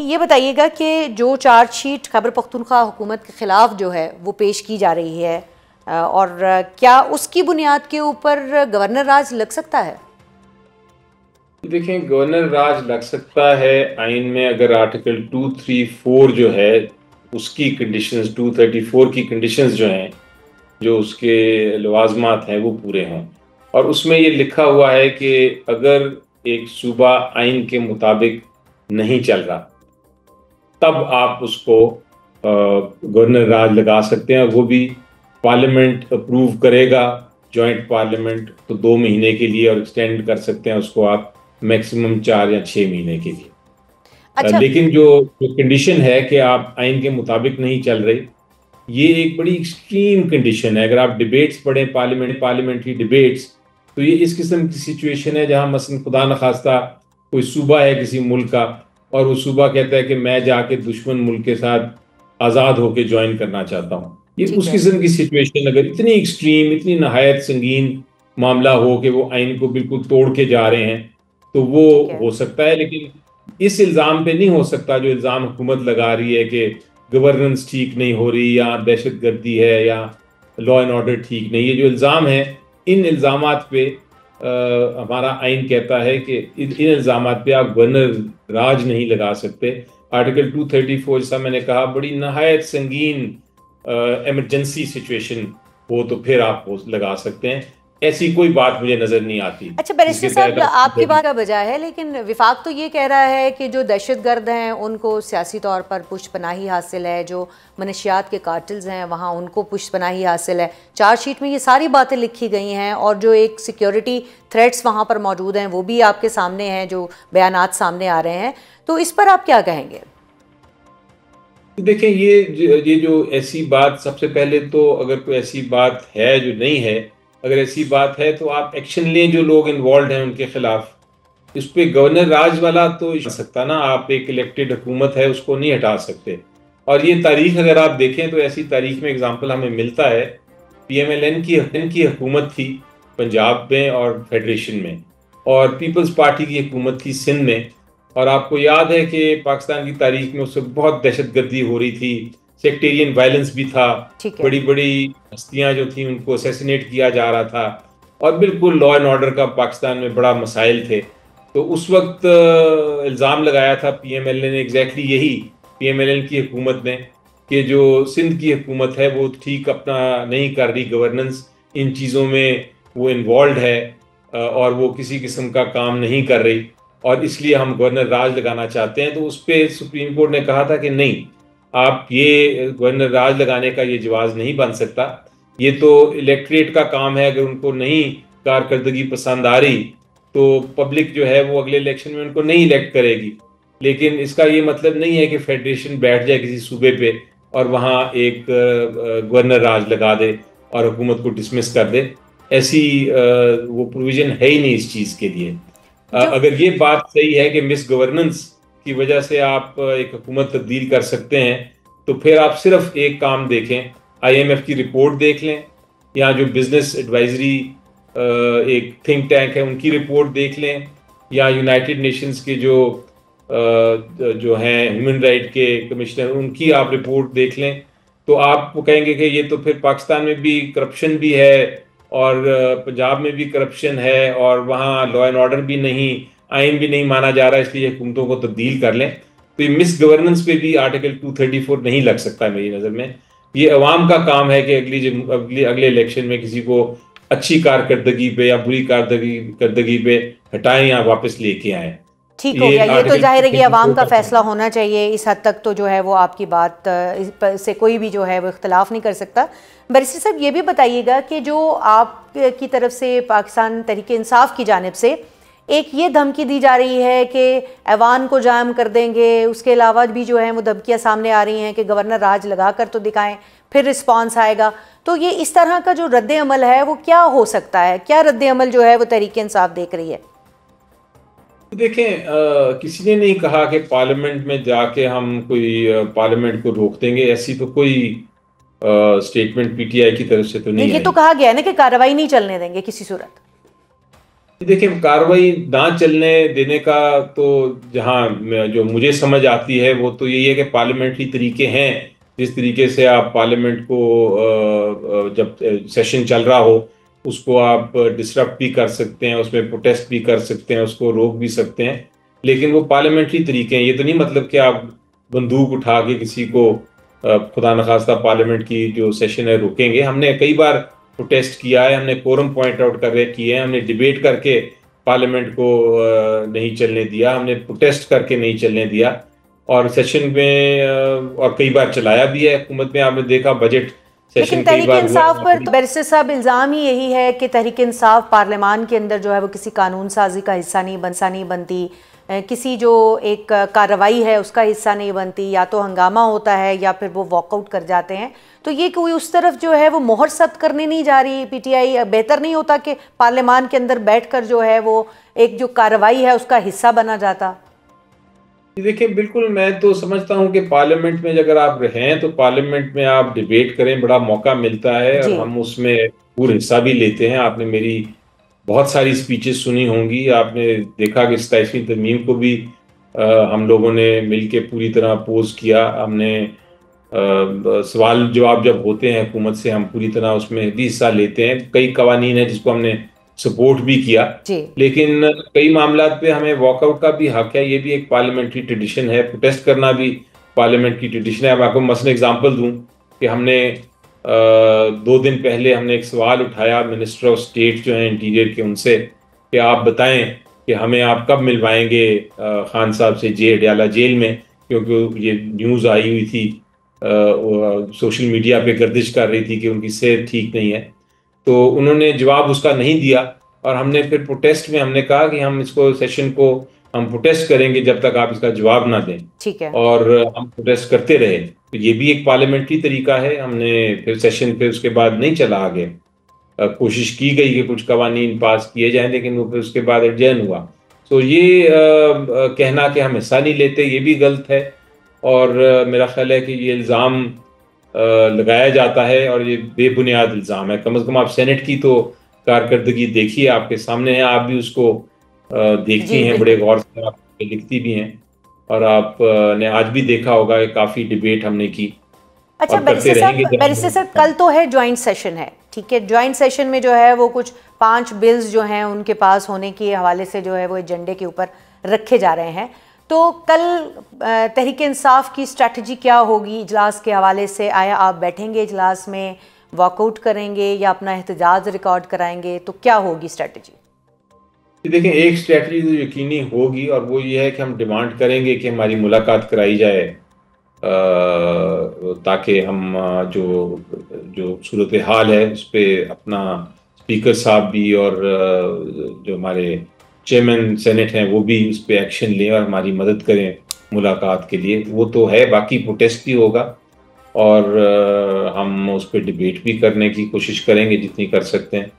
ये बताइएगा कि जो चार्जशीट खैबर पख्तूनख्वा हुकूमत के ख़िलाफ़ जो है वो पेश की जा रही है और क्या उसकी बुनियाद के ऊपर गवर्नर राज लग सकता है? देखें, गवर्नर राज लग सकता है आइन में अगर आर्टिकल 234 जो है उसकी कंडीशंस, 234 की कंडीशंस जो हैं, जो उसके लवाजमात हैं वो पूरे हों। और उसमें ये लिखा हुआ है कि अगर एक सूबा आइन के मुताबिक नहीं चल रहा तब आप उसको गवर्नर राज लगा सकते हैं, और वो भी पार्लियामेंट अप्रूव करेगा, जॉइंट पार्लियामेंट, तो 2 महीने के लिए, और एक्सटेंड कर सकते हैं उसको आप मैक्सिमम 4 या 6 महीने के लिए। अच्छा। लेकिन जो कंडीशन है कि आप आइन के मुताबिक नहीं चल रही, ये एक बड़ी एक्सट्रीम कंडीशन है। अगर आप डिबेट्स पढ़ें, पार्लियामेंट्री डिबेट्स, तो ये इस किस्म की सिचुएशन है जहां मसलन खुदा न खास्ता कोई सूबा है किसी मुल्क का, और वो सूबा कहता है कि मैं जाके दुश्मन मुल्क के साथ आज़ाद होकर ज्वाइन करना चाहता हूँ। ये ठीक उस है। किस्म की सिचुएशन अगर इतनी एक्सट्रीम, इतनी नहायत संगीन मामला हो कि वो आइन को बिल्कुल तोड़ के जा रहे हैं, तो वो ठीक है। हो सकता है। लेकिन इस इल्ज़ाम पे नहीं हो सकता जो इल्ज़ाम हुकूमत लगा रही है कि गवर्नेंस ठीक नहीं हो रही, या दहशत गर्दी है, या लॉ एंड ऑर्डर ठीक नहीं। ये जो इल्ज़ाम है, इन इल्ज़ामात पे हमारा आइन कहता है कि इन इल्ज़ामात पे आप गवर्नर राज नहीं लगा सकते। आर्टिकल 234, जैसा मैंने कहा, बड़ी नहायत संगीन इमरजेंसी सिचुएशन हो तो फिर आप वो लगा सकते हैं। ऐसी कोई बात मुझे नजर नहीं आती अच्छा बैरिस्टर जिसके साहब, तहत आपकी आप बात का बजा है, लेकिन विफाक तो ये कह रहा है कि जो दहशतगर्द हैं उनको सियासी तौर पर पुष्टपनाही हासिल है, जो मनशियात के कार्टल्स हैं वहाँ उनको पुष्टपनाही हासिल है। चार्जशीट में ये सारी बातें लिखी गई हैं, और जो एक सिक्योरिटी थ्रेट्स वहाँ पर मौजूद हैं वो भी आपके सामने हैं, जो बयानात सामने आ रहे हैं। तो इस पर आप क्या कहेंगे? देखें, ये जो ऐसी बात, सबसे पहले तो अगर कोई ऐसी बात है जो नहीं है, अगर ऐसी बात है तो आप एक्शन लें जो लोग इन्वॉल्व हैं उनके खिलाफ। इस पे गवर्नर राज वाला तो हो सकता ना, आप एक इलेक्टेड हुकूमत है उसको नहीं हटा सकते। और ये तारीख अगर आप देखें तो ऐसी तारीख में एग्जाम्पल हमें मिलता है। PMLN की हुकूमत थी पंजाब में और फेडरेशन में, और पीपल्स पार्टी की हुकूमत थी सिंध में। और आपको याद है कि पाकिस्तान की तारीख में उससे बहुत दहशतगर्दी हो रही थी, सेक्टेरियन वायलेंस भी था, ठीक है। बड़ी बड़ी हस्तियां जो थी उनको असैसिनेट किया जा रहा था, और बिल्कुल लॉ एंड ऑर्डर का पाकिस्तान में बड़ा मसाइल थे। तो उस वक्त इल्ज़ाम लगाया था PMLN ने, एग्जैक्टली यही, PMLN की हुकूमत ने, कि जो सिंध की हुकूमत है वो ठीक अपना नहीं कर रही गवर्नेंस, इन चीज़ों में वो इन्वॉल्व है, और वो किसी किस्म का काम नहीं कर रही, और इसलिए हम गवर्नर राज लगाना चाहते हैं। तो उस पर सुप्रीम कोर्ट ने कहा था कि नहीं, आप ये गवर्नर राज लगाने का ये जवाज़ नहीं बन सकता, ये तो इलेक्ट्रेट का काम है। अगर उनको नहीं कारकर्दगी पसंद आ रही तो पब्लिक जो है वो अगले इलेक्शन में उनको नहीं इलेक्ट करेगी। लेकिन इसका ये मतलब नहीं है कि फेडरेशन बैठ जाए किसी सूबे पे और वहाँ एक गवर्नर राज लगा दे और हुकूमत को डिसमिस कर दे। ऐसी वो प्रोविजन है ही नहीं इस चीज़ के लिए। जो अगर ये बात सही है कि मिस गवर्नेंस की वजह से आप एक हुकूमत तब्दील कर सकते हैं, तो फिर आप सिर्फ एक काम देखें, IMF की रिपोर्ट देख लें, या जो बिजनेस एडवाइजरी एक थिंक टैंक है उनकी रिपोर्ट देख लें, या यूनाइटेड नेशंस के जो हैं ह्यूमन राइट के कमिश्नर, उनकी आप रिपोर्ट देख लें, तो आप कहेंगे कि ये तो फिर पाकिस्तान में भी करप्शन भी है, और पंजाब में भी करप्शन है, और वहाँ लॉ एंड ऑर्डर भी नहीं, आइन भी नहीं माना जा रहा, इसलिए हुकूमतों को तब्दील कर लें। तो ये मिस गवर्नेंस पे भी आर्टिकल 234 नहीं लग सकता मेरी नज़र में। ये अवाम का काम है कि अगले इलेक्शन में किसी को अच्छी कारकर्दगी पे या बुरी कारकर्दगी पे हटाएं या वापस लेके आए। ठीक हो ये गया, ये तो आर्टिकल जाहिर है कि अवाम 234 का का काम फैसला है। होना चाहिए। इस हद तक तो जो है वो आपकी बात से कोई भी जो है वो इख्तलाफ नहीं कर सकता। बैरिस्टर साहब, ये भी बताइएगा कि जो आप की तरफ से पाकिस्तान तहरीक इंसाफ की जानिब से एक ये धमकी दी जा रही है कि ऐवान को जाम कर देंगे, उसके अलावा भी जो है वो धमकियाँ सामने आ रही हैं कि गवर्नर राज लगा कर तो दिखाएं फिर रिस्पॉन्स आएगा। तो ये इस तरह का जो रद्द अमल है वो क्या हो सकता है? क्या रद्द अमल जो है वो तहरीक इंसाफ देख रही है? देखें, किसी ने नहीं कहा कि पार्लियामेंट में जाके हम कोई पार्लियामेंट को रोक देंगे। ऐसी तो कोई स्टेटमेंट PTI की तरफ से तो नहीं, नहीं ये तो आई। कहा गया है ना कि कार्रवाई नहीं चलने देंगे किसी सूरत। देखिए, कार्रवाई ना चलने देने का तो जहां जो मुझे समझ आती है वो तो यही है कि पार्लियामेंट्री तरीके हैं। जिस तरीके से आप पार्लियामेंट को जब सेशन चल रहा हो उसको आप डिसरप्ट भी कर सकते हैं, उसमें प्रोटेस्ट भी कर सकते हैं, उसको रोक भी सकते हैं। लेकिन वो पार्लियामेंट्री तरीके हैं, ये तो नहीं मतलब कि आप बंदूक उठा के किसी को खुदा न खास्ता पार्लियामेंट की जो सेशन है रोकेंगे। हमने कई बार प्रोटेस्ट किया है, हमने कोरम पॉइंट आउट करके किए हैं, हमने डिबेट करके पार्लियामेंट को नहीं चलने दिया, हमने प्रोटेस्ट करके नहीं चलने दिया, और सेशन में और कई बार चलाया भी है हुकूमत में। आपने देखा बजट लेकिन सेशन कई तहरीक बार हुआ इंसाफ पर है। बैरिस्टर साहब इल्ज़ाम ही यही है कि तहरीक इंसाफ पार्लियामान के अंदर जो है वो किसी कानून साजी का हिस्सा नहीं बनती, किसी जो एक कार्रवाई है उसका हिस्सा नहीं बनती, या तो हंगामा होता है या फिर वो वॉकआउट कर जाते हैं। तो ये कोई उस तरफ जो है वो मोहर सख्त करने नहीं जा रही पीटीआई? बेहतर नहीं होता कि पार्लियामान के अंदर बैठकर जो है वो एक जो कार्रवाई है उसका हिस्सा बना जाता? देखिए, बिल्कुल मैं तो समझता हूं कि पार्लियामेंट में अगर आप हैं तो पार्लियामेंट में आप डिबेट करें, बड़ा मौका मिलता है और जी। हम उसमें पूर्ण हिस्सा भी लेते हैं। आपने मेरी बहुत सारी स्पीचेस सुनी होंगी, आपने देखा कि 27वीं तरमीम को भी हम लोगों ने मिलके पूरी तरह अपोज किया। हमने सवाल जवाब जब होते हैं हुकूमत से, हम पूरी तरह उसमें भी हिस्सा लेते हैं। कई कवानीन है जिसको हमने सपोर्ट भी किया, जी। लेकिन कई मामला पे हमें वॉकआउट का भी हक है। ये भी एक पार्लियामेंट्री ट्रेडिशन है, प्रोटेस्ट करना भी पार्लियामेंट की ट्रेडिशन है। अब आपको मसलन एग्जांपल दूं कि हमने 2 दिन पहले हमने एक सवाल उठाया मिनिस्टर ऑफ स्टेट जो है इंटीरियर के, उनसे कि आप बताएं कि हमें आप कब मिलवाएंगे खान साहब से अडयाला जेल में, क्योंकि ये न्यूज़ आई हुई थी, सोशल मीडिया पे गर्दिश कर रही थी कि उनकी सेहत ठीक नहीं है। तो उन्होंने जवाब उसका नहीं दिया, और हमने फिर प्रोटेस्ट में हमने कहा कि हम इसको सेशन को हम प्रोटेस्ट करेंगे जब तक आप इसका जवाब ना दें। ठीक है। और हम प्रोटेस्ट करते रहे। तो ये भी एक पार्लियामेंट्री तरीका है। हमने फिर सेशन फिर उसके बाद नहीं चला आगे। कोशिश की गई कि कुछ कवानीन पास किए जाएं, लेकिन वो फिर उसके बाद एडजर्न हुआ। तो ये कहना कि हम हिस्सा नहीं लेते, ये भी गलत है। और मेरा ख्याल है कि ये इल्ज़ाम लगाया जाता है और ये बेबुनियाद इल्ज़ाम है। कम से कम आप सेनेट की तो कारकर्दगी देखिए, आपके सामने है, आप भी उसको देखती जी हैं बड़े बिल्कुल। गौर से, आप लिखती भी हैं, और आप ने आज भी देखा होगा कि काफ़ी डिबेट हमने की अच्छा और करते रहेंगे बैरिस्टर साहब कल तो है ज्वाइंट सेशन है, ठीक है। ज्वाइंट सेशन में जो है वो कुछ 5 बिल्स जो हैं उनके पास होने के हवाले से जो है वो एजेंडे के ऊपर रखे जा रहे हैं। तो कल तहरीक इंसाफ की स्ट्रैटेजी क्या होगी इजलास के हवाले से? आया आप बैठेंगे इजलास में, वॉकआउट करेंगे या अपना एहतजाज रिकॉर्ड कराएंगे? तो क्या होगी स्ट्रैटेजी? देखिए, एक स्ट्रैटेजी तो यकीनी होगी, और वो ये है कि हम डिमांड करेंगे कि हमारी मुलाकात कराई जाए, ताकि हम जो जो सूरत हाल है उस पर अपना स्पीकर साहब भी और जो हमारे चेयरमैन सेनेट हैं वो भी उस पर एक्शन लें और हमारी मदद करें मुलाकात के लिए। वो तो है, बाकी प्रोटेस्ट भी होगा, और हम उस पर डिबेट भी करने की कोशिश करेंगे जितनी कर सकते हैं।